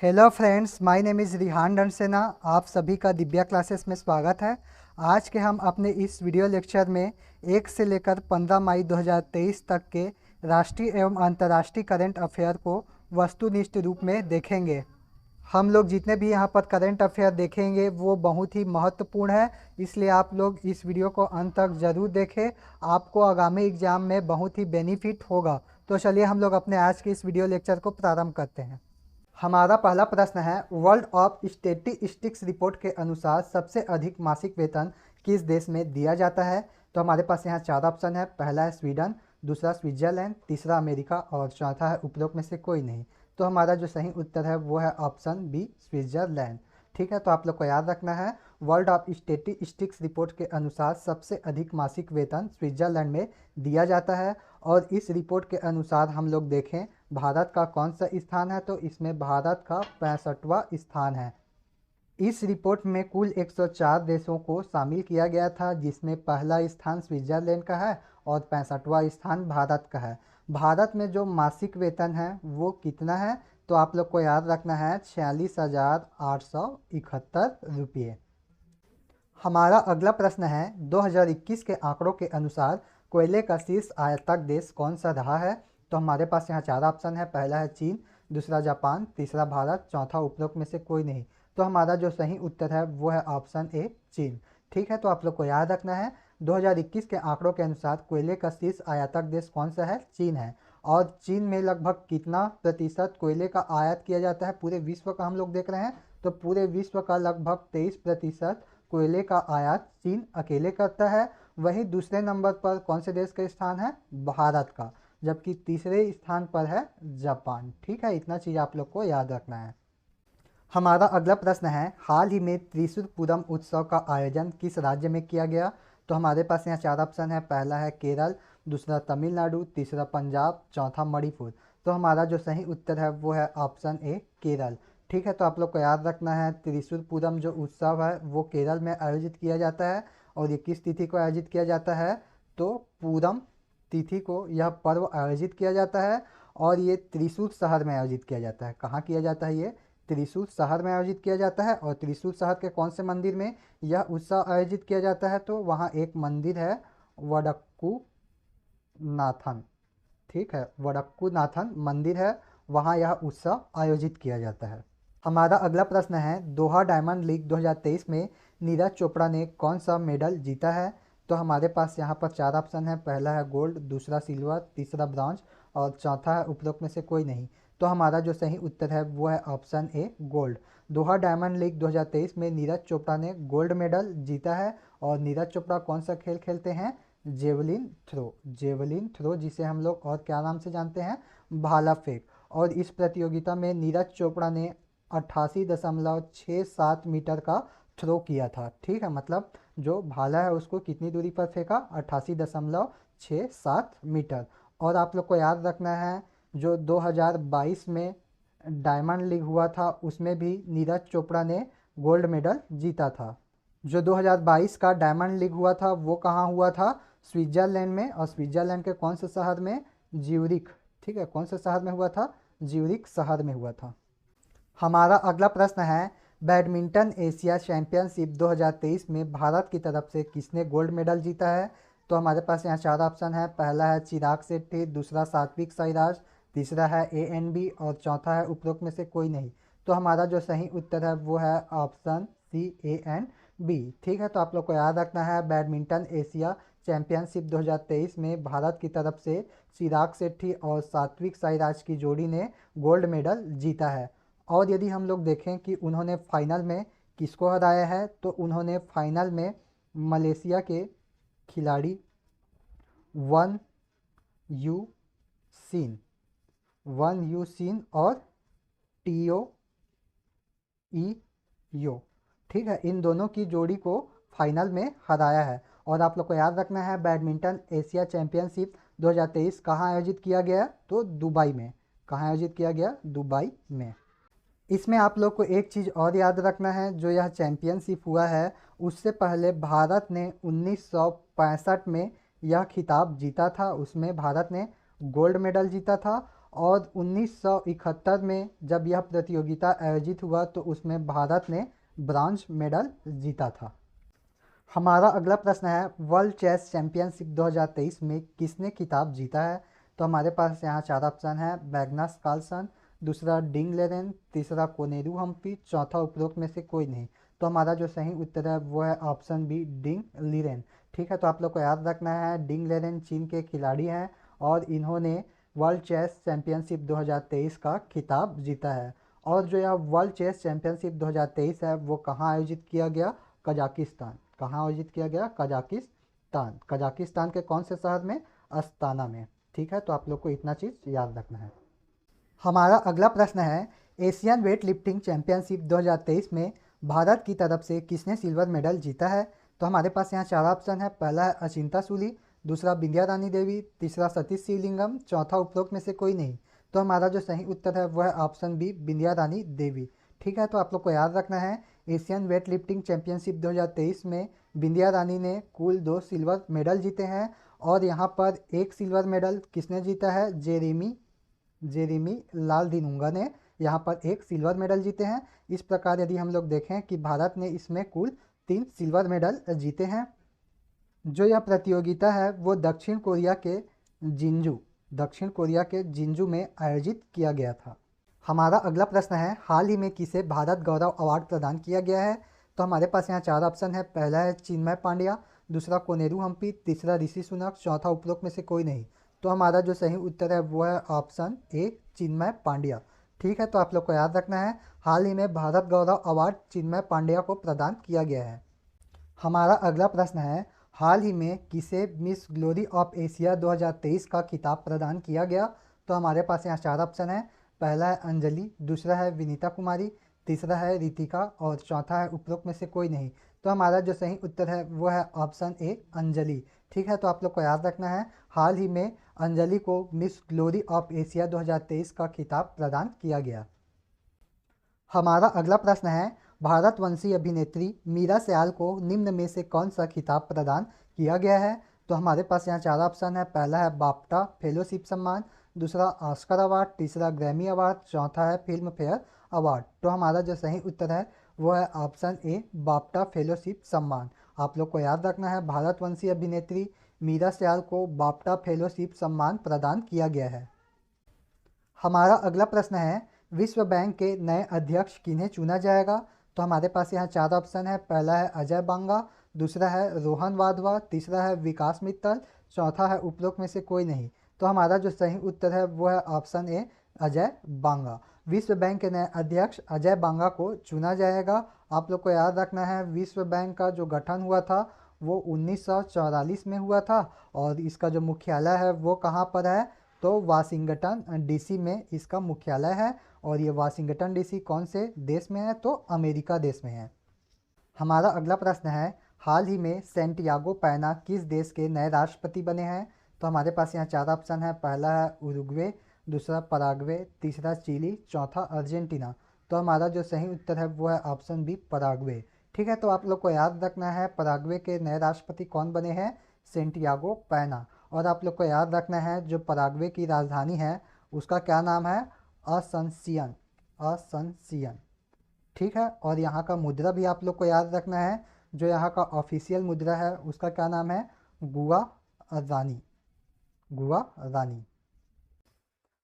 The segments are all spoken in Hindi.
Hello friends, my name is Rihan Dansena. आप सभी का दिव्या क्लासेस में स्वागत है। आज के हम अपने इस वीडियो लेक्चर में 1 से लेकर 15 मई 2023 तक के राष्ट्रीय एवं अंतर्राष्ट्रीय करंट अफेयर को वस्तुनिष्ठ रूप में देखेंगे। हम लोग जितने भी यहाँ पर करंट अफेयर देखेंगे वो बहुत ही महत्वपूर्ण है, इसलिए आप लोग इस वीडियो को अंत तक ज़रूर देखें। आपको आगामी एग्जाम में बहुत ही बेनिफिट होगा। तो चलिए हम लोग अपने आज के इस वीडियो लेक्चर को प्रारंभ करते हैं। हमारा पहला प्रश्न है, वर्ल्ड ऑफ स्टैटिस्टिक्स रिपोर्ट के अनुसार सबसे अधिक मासिक वेतन किस देश में दिया जाता है? तो हमारे पास यहाँ 4 ऑप्शन है। पहला है स्वीडन, दूसरा स्विट्जरलैंड, तीसरा अमेरिका और चौथा है उपरोक्त में से कोई नहीं। तो हमारा जो सही उत्तर है वो है ऑप्शन बी, स्विट्जरलैंड। ठीक है, तो आप लोग को याद रखना है, वर्ल्ड ऑफ स्टैटिस्टिक्स रिपोर्ट के अनुसार सबसे अधिक मासिक वेतन स्विट्जरलैंड में दिया जाता है। और इस रिपोर्ट के अनुसार हम लोग देखें भारत का कौन सा स्थान है, तो इसमें भारत का 65वां स्थान है। इस रिपोर्ट में कुल 104 देशों को शामिल किया गया था, जिसमें पहला स्थान स्विट्जरलैंड का है और 65वां स्थान भारत का है। भारत में जो मासिक वेतन है वो कितना है, तो आप लोग को याद रखना है 46,871 रुपये। हमारा अगला प्रश्न है, 2021 के आंकड़ों के अनुसार कोयले का शीर्ष आयातक देश कौन सा रहा है? तो हमारे पास यहाँ 4 ऑप्शन है। पहला है चीन, दूसरा जापान, तीसरा भारत, चौथा उपरोक्त में से कोई नहीं। तो हमारा जो सही उत्तर है वो है ऑप्शन ए, चीन। ठीक है, तो आप लोग को याद रखना है 2021 के आंकड़ों के अनुसार कोयले का शीर्ष आयातक देश कौन सा है? चीन है। और चीन में लगभग कितना प्रतिशत कोयले का आयात किया जाता है? पूरे विश्व का हम लोग देख रहे हैं तो पूरे विश्व का लगभग 23% कोयले का आयात चीन अकेले करता है। वहीं दूसरे नंबर पर कौन से देश का स्थान है? भारत का। जबकि तीसरे स्थान पर है जापान। ठीक है, इतना चीज़ आप लोग को याद रखना है। हमारा अगला प्रश्न है, हाल ही में त्रिशूलपुरम उत्सव का आयोजन किस राज्य में किया गया? तो हमारे पास यहाँ 4 ऑप्शन है। पहला है केरल, दूसरा तमिलनाडु, तीसरा पंजाब, चौथा मणिपुर। तो हमारा जो सही उत्तर है वो है ऑप्शन ए, केरल। ठीक है, तो आप लोग को याद रखना है त्रिशूलपुरम जो उत्सव है वो केरल में आयोजित किया जाता है। और ये किस तिथि को आयोजित किया जाता है? तो पूरम तिथि को यह पर्व आयोजित किया जाता है। और ये त्रिशूल शहर में आयोजित किया जाता है। कहाँ किया जाता है? ये त्रिशूल शहर में आयोजित किया जाता है। और त्रिशूल शहर के कौन से मंदिर में यह उत्सव आयोजित किया जाता है? तो वहाँ एक मंदिर है वडक्कू नाथन। ठीक है, वडक्कू नाथन मंदिर है, वहाँ यह उत्सव आयोजित किया जाता है। हमारा अगला प्रश्न है, दोहा डायमंड लीग 2023 में नीरज चोपड़ा ने कौन सा मेडल जीता है? तो हमारे पास यहाँ पर 4 ऑप्शन है। पहला है गोल्ड, दूसरा सिल्वर, तीसरा ब्रॉन्ज और चौथा है उपरोक्त में से कोई नहीं। तो हमारा जो सही उत्तर है वो है option A, gold. Doha diamond league 2023 में नीरज चोपड़ा ने गोल्ड मेडल जीता है। और नीरज चोपड़ा कौन सा खेल खेलते हैं? Javelin throw. जेवलिन थ्रो, जिसे हम लोग और क्या नाम से जानते हैं? भाला फेंक। और इस प्रतियोगिता में नीरज चोपड़ा ने 88.67 मीटर का थ्रो किया था। ठीक है, मतलब जो भाला है उसको कितनी दूरी पर फेंका? 88.67 मीटर। और आप लोग को याद रखना है, जो 2022 में डायमंड लीग हुआ था उसमें भी नीरज चोपड़ा ने गोल्ड मेडल जीता था। जो 2022 का डायमंड लीग हुआ था वो कहाँ हुआ था? स्विट्जरलैंड में। और स्विट्जरलैंड के कौन से शहर में? ज्यूरिख। ठीक है, कौन से शहर में हुआ था? ज्यूरिख शहर में हुआ था। हमारा अगला प्रश्न है, बैडमिंटन एशिया चैंपियनशिप 2023 में भारत की तरफ से किसने गोल्ड मेडल जीता है? तो हमारे पास यहाँ 4 ऑप्शन है। पहला है चिराग शेट्टी, दूसरा सात्विक साईराज, तीसरा है ANB और चौथा है उपरोक्त में से कोई नहीं। तो हमारा जो सही उत्तर है वो है ऑप्शन सी, ANB। ठीक है, तो आप लोग को याद रखना है, बैडमिंटन एशिया चैंपियनशिप 2023 में भारत की तरफ से चिराग शेट्टी और सात्विक साईराज की जोड़ी ने गोल्ड मेडल जीता है। और यदि हम लोग देखें कि उन्होंने फाइनल में किसको हराया है, तो उन्होंने फाइनल में मलेशिया के खिलाड़ी वन यू सीन, और टीओ ई यो, ठीक है, इन दोनों की जोड़ी को फाइनल में हराया है। और आप लोग को याद रखना है, बैडमिंटन एशिया चैंपियनशिप 2023 कहाँ आयोजित किया गया? तो दुबई में। कहाँ आयोजित किया गया? दुबई में। इसमें आप लोग को एक चीज़ और याद रखना है, जो यह चैंपियनशिप हुआ है उससे पहले भारत ने 1965 में यह खिताब जीता था। उसमें भारत ने गोल्ड मेडल जीता था। और 1971 में जब यह प्रतियोगिता आयोजित हुआ तो उसमें भारत ने ब्रॉन्ज मेडल जीता था। हमारा अगला प्रश्न है वर्ल्ड चेस चैंपियनशिप 2023 में किसने खिताब जीता है? तो हमारे पास यहाँ चार ऑप्शन है, मैग्नस कार्लसन, दूसरा डिंग लेरेन, तीसरा कोनेरू हम्पी, चौथा उपरोक्त में से कोई नहीं। तो हमारा जो सही उत्तर है वो है ऑप्शन बी, डिंग लीरेन। ठीक है, तो आप लोग को याद रखना है डिंग लेरेन चीन के खिलाड़ी हैं और इन्होंने वर्ल्ड चेस चैंपियनशिप 2023 का खिताब जीता है। और जो यह वर्ल्ड चेस चैंपियनशिप 2023 है वो कहाँ आयोजित किया गया? कजाकिस्तान। कहाँ आयोजित किया गया? कजाकिस्तान। कजाकिस्तान के कौन से शहर में? अस्ताना में। ठीक है, तो आप लोग को इतना चीज़ याद रखना है। हमारा अगला प्रश्न है एशियन वेट लिफ्टिंग चैंपियनशिप 2023 में भारत की तरफ से किसने सिल्वर मेडल जीता है? तो हमारे पास यहाँ चार ऑप्शन है, पहला है अचिंता सूली, दूसरा बिंदिया रानी देवी, तीसरा सतीश शिवलिंगम, चौथा उपरोक्त में से कोई नहीं। तो हमारा जो सही उत्तर है वह है ऑप्शन बी, बिंदिया रानी देवी। ठीक है, तो आप लोग को याद रखना है एशियन वेट लिफ्टिंग चैंपियनशिप 2023 में बिंदिया रानी ने कुल 2 सिल्वर मेडल जीते हैं और यहाँ पर एक सिल्वर मेडल किसने जीता है? जेरेमी लालदिनुंगा ने यहाँ पर एक सिल्वर मेडल जीते हैं। इस प्रकार यदि हम लोग देखें कि भारत ने इसमें कुल 3 सिल्वर मेडल जीते हैं। जो यह प्रतियोगिता है वो दक्षिण कोरिया के जिंजू में आयोजित किया गया था। हमारा अगला प्रश्न है हाल ही में किसे भारत गौरव अवार्ड प्रदान किया गया है? तो हमारे पास यहाँ चार ऑप्शन है, पहला है चिन्मय पांड्या, दूसरा कोनेरू हम्पी, तीसरा ऋषि सुनक, चौथा उपरोक्त में से कोई नहीं। तो हमारा जो सही उत्तर है वो है ऑप्शन ए, चिन्मय पांड्या। ठीक है, तो आप लोग को याद रखना है हाल ही में भारत गौरव अवार्ड चिन्मय पांड्या को प्रदान किया गया है। हमारा अगला प्रश्न है हाल ही में किसे मिस ग्लोरी ऑफ एशिया 2023 का खिताब प्रदान किया गया? तो हमारे पास यहाँ चार ऑप्शन है, पहला है अंजलि, दूसरा है विनीता कुमारी, तीसरा है रितिका और चौथा है उपरोक्त में से कोई नहीं। तो हमारा जो सही उत्तर है वो है ऑप्शन ए, अंजलि। ठीक है, तो आप लोग को याद रखना है हाल ही में अंजलि को मिस ग्लोरी ऑफ एशिया 2023 का खिताब प्रदान किया गया। हमारा अगला प्रश्न है भारतवंशी अभिनेत्री मीरा सयाल को निम्न में से कौन सा खिताब प्रदान किया गया है? तो हमारे पास यहाँ चार ऑप्शन है, पहला है बाफ्टा फेलोशिप सम्मान, दूसरा ऑस्कर अवार्ड, तीसरा ग्रैमी अवार्ड, चौथा है फिल्म फेयर अवार्ड। तो हमारा जो सही उत्तर है वो है ऑप्शन ए, बाफ्टा फेलोशिप सम्मान। आप लोग को याद रखना है भारतवंशी अभिनेत्री मीरा सयाल को बाफ्टा फेलोशिप सम्मान प्रदान किया गया है। हमारा अगला प्रश्न है विश्व बैंक के नए अध्यक्ष किन्हें चुना जाएगा? तो हमारे पास यहाँ चार ऑप्शन है, पहला है अजय बांगा, दूसरा है रोहन वाधवा, तीसरा है विकास मित्तल, चौथा है उपरोक्त में से कोई नहीं। तो हमारा जो सही उत्तर है वो है ऑप्शन ए, अजय बांगा। विश्व बैंक के नए अध्यक्ष अजय बांगा को चुना जाएगा। आप लोग को याद रखना है विश्व बैंक का जो गठन हुआ था वो 1944 में हुआ था और इसका जो मुख्यालय है वो कहाँ पर है? तो वाशिंगटन डीसी में इसका मुख्यालय है और ये वाशिंगटन डीसी कौन से देश में है? तो अमेरिका देश में है। हमारा अगला प्रश्न है हाल ही में सैंटियागो पैना किस देश के नए राष्ट्रपति बने हैं? तो हमारे पास यहाँ चार ऑप्शन है, पहला है उरुग्वे, दूसरा पराग्वे, तीसरा चिली, चौथा अर्जेंटीना। तो हमारा जो सही उत्तर है वो है ऑप्शन बी, पराग्वे। ठीक है, तो आप लोग को याद रखना है पराग्वे के नए राष्ट्रपति कौन बने हैं? सैंटियागो पैना। और आप लोग को याद रखना है जो पराग्वे की राजधानी है उसका क्या नाम है? असंसियन। असंसियन। ठीक है, और यहाँ का मुद्रा भी आप लोग को याद रखना है, जो यहाँ का ऑफिशियल मुद्रा है उसका क्या नाम है? गुआ रानी। गुआ रानी।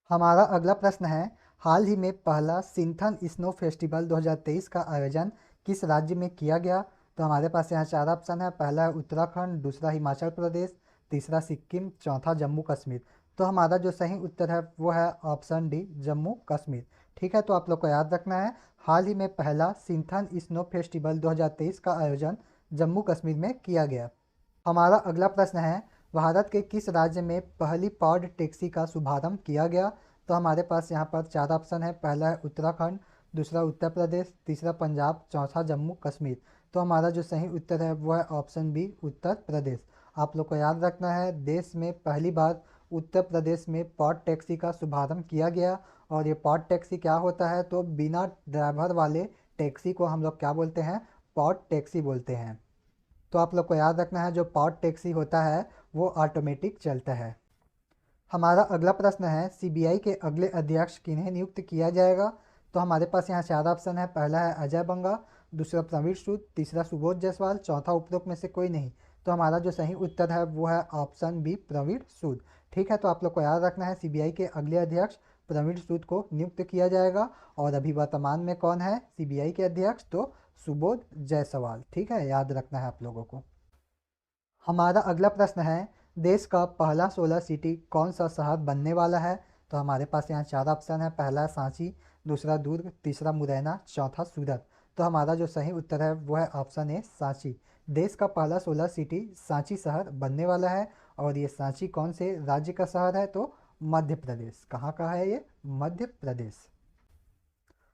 हमारा अगला प्रश्न है हाल ही में पहला सिंथन स्नो फेस्टिवल 2023 का आयोजन किस राज्य में किया गया? तो हमारे पास यहाँ चार ऑप्शन है, पहला है उत्तराखंड, दूसरा हिमाचल प्रदेश, तीसरा सिक्किम, चौथा जम्मू कश्मीर। तो हमारा जो सही उत्तर है वो है ऑप्शन डी, जम्मू कश्मीर। ठीक है, तो आप लोग को याद रखना है हाल ही में पहला सिंथन स्नो फेस्टिवल 2023 का आयोजन जम्मू कश्मीर में किया गया। हमारा अगला प्रश्न है भारत के किस राज्य में पहली पॉड टैक्सी का शुभारंभ किया गया? तो हमारे पास यहाँ पर चार ऑप्शन है, पहला है उत्तराखंड, दूसरा उत्तर प्रदेश, तीसरा पंजाब, चौथा जम्मू कश्मीर। तो हमारा जो सही उत्तर है वो है ऑप्शन बी, उत्तर प्रदेश। आप लोग को याद रखना है देश में पहली बार उत्तर प्रदेश में पॉड टैक्सी का शुभारंभ किया गया और ये पॉड टैक्सी क्या होता है? तो बिना ड्राइवर वाले टैक्सी को हम लोग क्या बोलते हैं? पॉड टैक्सी बोलते हैं। तो आप लोग को याद रखना है जो पॉड टैक्सी होता है वो ऑटोमेटिक चलता है। हमारा अगला प्रश्न है सीबीआई के अगले अध्यक्ष किन्हें नियुक्त किया जाएगा। तो हमारे पास यहाँ चार ऑप्शन है। पहला है अजय बंगा, दूसरा प्रवीण सूद, तीसरा सुबोध जायसवाल, चौथा उपरोक्त में से कोई नहीं। तो हमारा जो सही उत्तर है वो है ऑप्शन बी प्रवीण सूद। ठीक है, तो आप लोग को याद रखना है सीबीआई के अगले अध्यक्ष प्रवीण सूद को नियुक्त किया जाएगा। और अभी वर्तमान में कौन है सीबीआई के अध्यक्ष, तो सुबोध जायसवाल। ठीक है, याद रखना है आप लोगों को। हमारा अगला प्रश्न है देश का पहला सोलर सिटी कौन सा शहर बनने वाला है। तो हमारे पास यहाँ चार ऑप्शन है। पहला है सांची, दूसरा दुर्ग, तीसरा मुरैना, चौथा सूरत। तो हमारा जो सही उत्तर है वो है ऑप्शन ए सांची। देश का पहला सोलर सिटी सांची शहर बनने वाला है। और ये सांची कौन से राज्य का शहर है, तो मध्य प्रदेश। कहाँ का है ये, मध्य प्रदेश।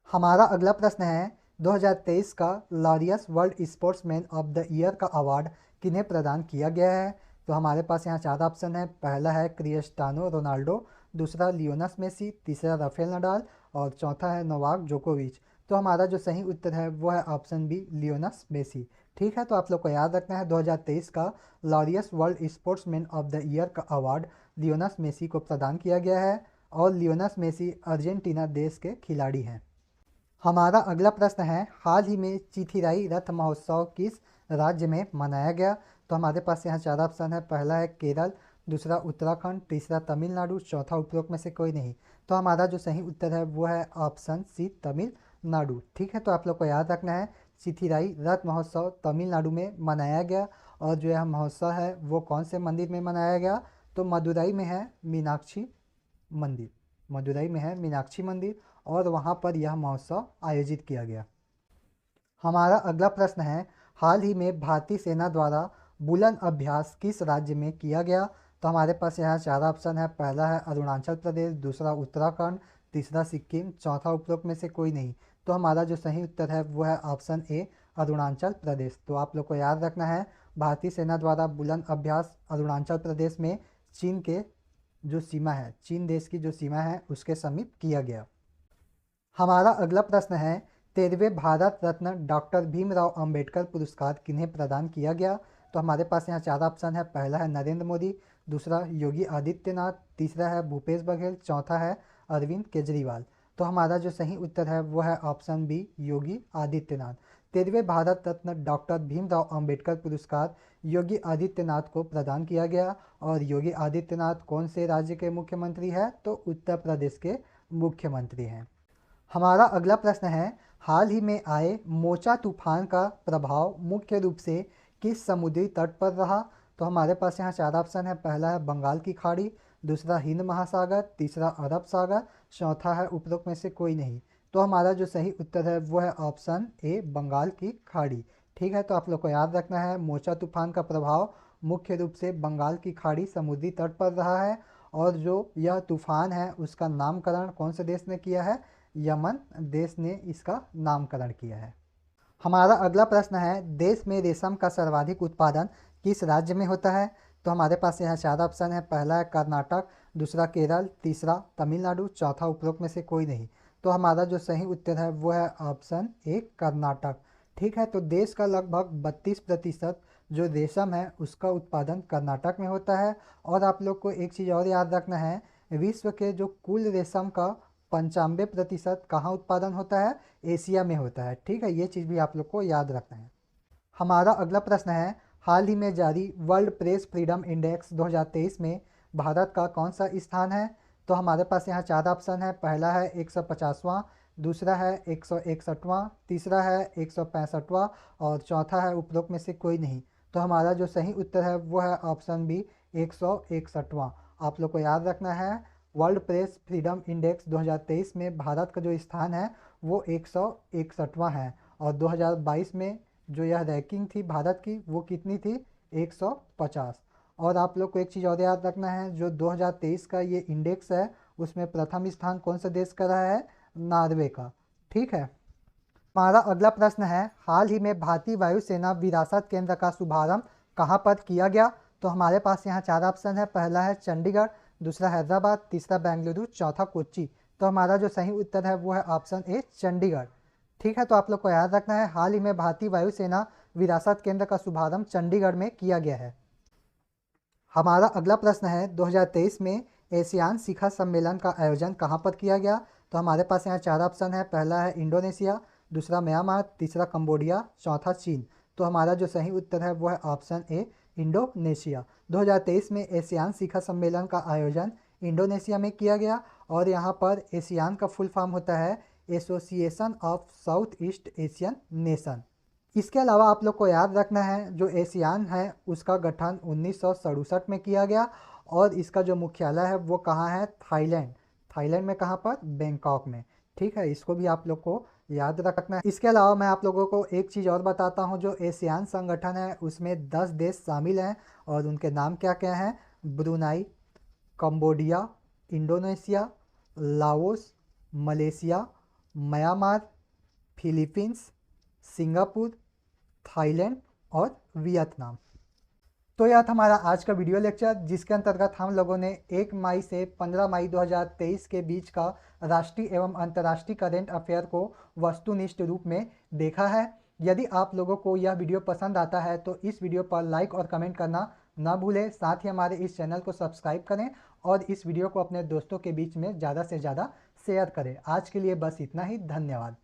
हमारा अगला प्रश्न है 2023 का Laureus world sportsman of the year का अवार्ड किन्हें प्रदान किया गया है। तो हमारे पास यहाँ चार ऑप्शन है। पहला है क्रिस्टियानो रोनाल्डो, दूसरा लियोनस मेसी, तीसरा राफेल नडाल और चौथा है नोवाक जोकोविच। तो हमारा जो सही उत्तर है वो है ऑप्शन बी लियोनस मेसी। ठीक है, तो आप लोग को याद रखना है 2023 का Laureus world sportsman of the year का अवार्ड लियोनस मेसी को प्रदान किया गया है। और लियोनस मेसी अर्जेंटीना देश के खिलाड़ी हैं। हमारा अगला प्रश्न है हाल ही में चिथिराई रथ महोत्सव किस राज्य में मनाया गया। तो हमारे पास यहाँ चार ऑप्शन है। पहला है केरल, दूसरा उत्तराखंड, तीसरा तमिलनाडु, चौथा उपरोक्त में से कोई नहीं। तो हमारा जो सही उत्तर है वो है ऑप्शन सी तमिलनाडु। ठीक है, तो आप लोग को याद रखना है चिथिराई रथ महोत्सव तमिलनाडु में मनाया गया। और जो यह महोत्सव है वो कौन से मंदिर में मनाया गया, तो मदुरई में है मीनाक्षी मंदिर। मदुरई में है मीनाक्षी मंदिर और वहाँ पर यह महोत्सव आयोजित किया गया। हमारा अगला प्रश्न है हाल ही में भारतीय सेना द्वारा बुलंद अभ्यास किस राज्य में किया गया। तो हमारे पास यहाँ चार ऑप्शन है। पहला है अरुणाचल प्रदेश, दूसरा उत्तराखंड, तीसरा सिक्किम, चौथा उपरोक्त में से कोई नहीं। तो हमारा जो सही उत्तर है वो है ऑप्शन ए अरुणाचल प्रदेश। तो आप लोग को याद रखना है भारतीय सेना द्वारा बुलंद अभ्यास अरुणाचल प्रदेश में चीन के जो सीमा है, चीन देश की जो सीमा है उसके समीप किया गया। हमारा अगला प्रश्न है 13वें भारत रत्न डॉक्टर भीमराव अंबेडकर पुरस्कार किन्हें प्रदान किया गया। तो हमारे पास यहाँ चार ऑप्शन है। पहला है नरेंद्र मोदी, दूसरा योगी आदित्यनाथ, तीसरा है भूपेश बघेल, चौथा है अरविंद केजरीवाल। तो हमारा जो सही उत्तर है वो है option B Yogi Adityanath. 13वें Bharat Ratna doctor Bhimrao Ambedkar पुरस्कार योगी आदित्यनाथ को प्रदान किया गया। और योगी आदित्यनाथ कौन से राज्य के मुख्यमंत्री हैं, तो उत्तर प्रदेश के मुख्यमंत्री हैं। हमारा अगला प्रश्न है हाल ही में आए मोचा तूफान का प्रभाव मुख्य रूप से किस समुद्री तट पर रहा। तो हमारे पास यहाँ चार ऑप्शन है। पहला है बंगाल की खाड़ी, दूसरा हिंद महासागर, तीसरा अरब सागर, चौथा है उपरोक्त में से कोई नहीं। तो हमारा जो सही उत्तर है वो है ऑप्शन ए बंगाल की खाड़ी। ठीक है, तो आप लोग को याद रखना है मोचा तूफान का प्रभाव मुख्य रूप से बंगाल की खाड़ी समुद्री तट पर रहा है। और जो यह तूफान है उसका नामकरण कौन से देश ने किया है, यमन देश ने इसका नामकरण किया है। हमारा अगला प्रश्न है देश में रेशम का सर्वाधिक उत्पादन किस राज्य में होता है। तो हमारे पास यहाँ चार ऑप्शन है। पहला है कर्नाटक, दूसरा केरल, तीसरा तमिलनाडु, चौथा उपरोक्त में से कोई नहीं। तो हमारा जो सही उत्तर है वो है ऑप्शन ए कर्नाटक। ठीक है, तो देश का लगभग 32% जो रेशम है उसका उत्पादन कर्नाटक में होता है। और आप लोग को एक चीज़ और याद रखना है विश्व के जो कुल रेशम का 95% कहाँ उत्पादन होता है, एशिया में होता है। ठीक है, ये चीज़ भी आप लोग को याद रखना है। हमारा अगला प्रश्न है हाल ही में जारी वर्ल्ड प्रेस फ्रीडम इंडेक्स 2023 में भारत का कौन सा स्थान है। तो हमारे पास यहाँ चार ऑप्शन है। पहला है 150वां, दूसरा है 161वां, तीसरा है 165वां और चौथा है उपरोक्त में से कोई नहीं। तो हमारा जो सही उत्तर है वो है ऑप्शन बी 161वां। आप लोग को याद रखना है वर्ल्ड प्रेस फ्रीडम इंडेक्स 2023 में भारत का जो स्थान है वो 161वां है। और 2022 में जो यह रैंकिंग थी भारत की वो कितनी थी, 150। और आप लोग को एक चीज़ और याद रखना है जो 2023 का ये इंडेक्स है उसमें प्रथम स्थान कौन सा देश का रहा है, नॉर्वे का। ठीक है, हमारा अगला प्रश्न है हाल ही में भारतीय वायुसेना विरासत केंद्र का शुभारंभ कहाँ पर किया गया। तो हमारे पास यहाँ चार ऑप्शन है। पहला है चंडीगढ़, दूसरा हैदराबाद, तीसरा बेंगलुरु, चौथा कोच्चि। तो हमारा जो सही उत्तर है वो है ऑप्शन ए चंडीगढ़। ठीक है, तो आप लोग को याद रखना है हाल ही में भारतीय वायुसेना विरासत केंद्र का शुभारंभ चंडीगढ़ में किया गया है। हमारा अगला प्रश्न है 2023 में एशियान शिखर सम्मेलन का आयोजन कहाँ पर किया गया? तो हमारे पास यहाँ चार ऑप्शन है। पहला है इंडोनेशिया, दूसरा म्यांमार, तीसरा कंबोडिया, चौथा चीन। तो हमारा जो सही उत्तर है वो है ऑप्शन ए, इंडोनेशिया। 2023 में एशियान शिखर सम्मेलन का आयोजन इंडोनेशिया में किया गया और यहाँ पर एशियान का फुल फॉर्म होता है association of south east Asian nation. इसके अलावा आप लोग को याद रखना है जो एशियान है उसका गठन 1967 में किया गया और इसका जो मुख्यालय है वो कहाँ है? थाईलैंड। थाईलैंड में कहाँ पर? बैंकॉक में। ठीक है, इसको भी आप लोग को याद रखना है। इसके अलावा मैं आप लोगों को एक चीज़ और बताता हूँ, जो एशियान संगठन है उसमें 10 देश शामिल हैं और उनके नाम क्या क्या हैं? Brunei, Cambodia, Indonesia, Laos, Malaysia, Myanmar, Philippines, Singapore, Thailand और वियतनाम। तो यह था हमारा आज का वीडियो लेक्चर, जिसके अंतर्गत हम लोगों ने 1 मई से 15 मई 2023 के बीच का राष्ट्रीय एवं अंतर्राष्ट्रीय करंट अफेयर को वस्तुनिष्ठ रूप में देखा है। यदि आप लोगों को यह वीडियो पसंद आता है तो इस वीडियो पर लाइक और कमेंट करना ना भूलें। साथ ही हमारे इस चैनल को सब्सक्राइब करें और इस वीडियो को अपने दोस्तों के बीच में ज़्यादा से ज़्यादा शेयर करें। आज के लिए बस इतना ही। धन्यवाद।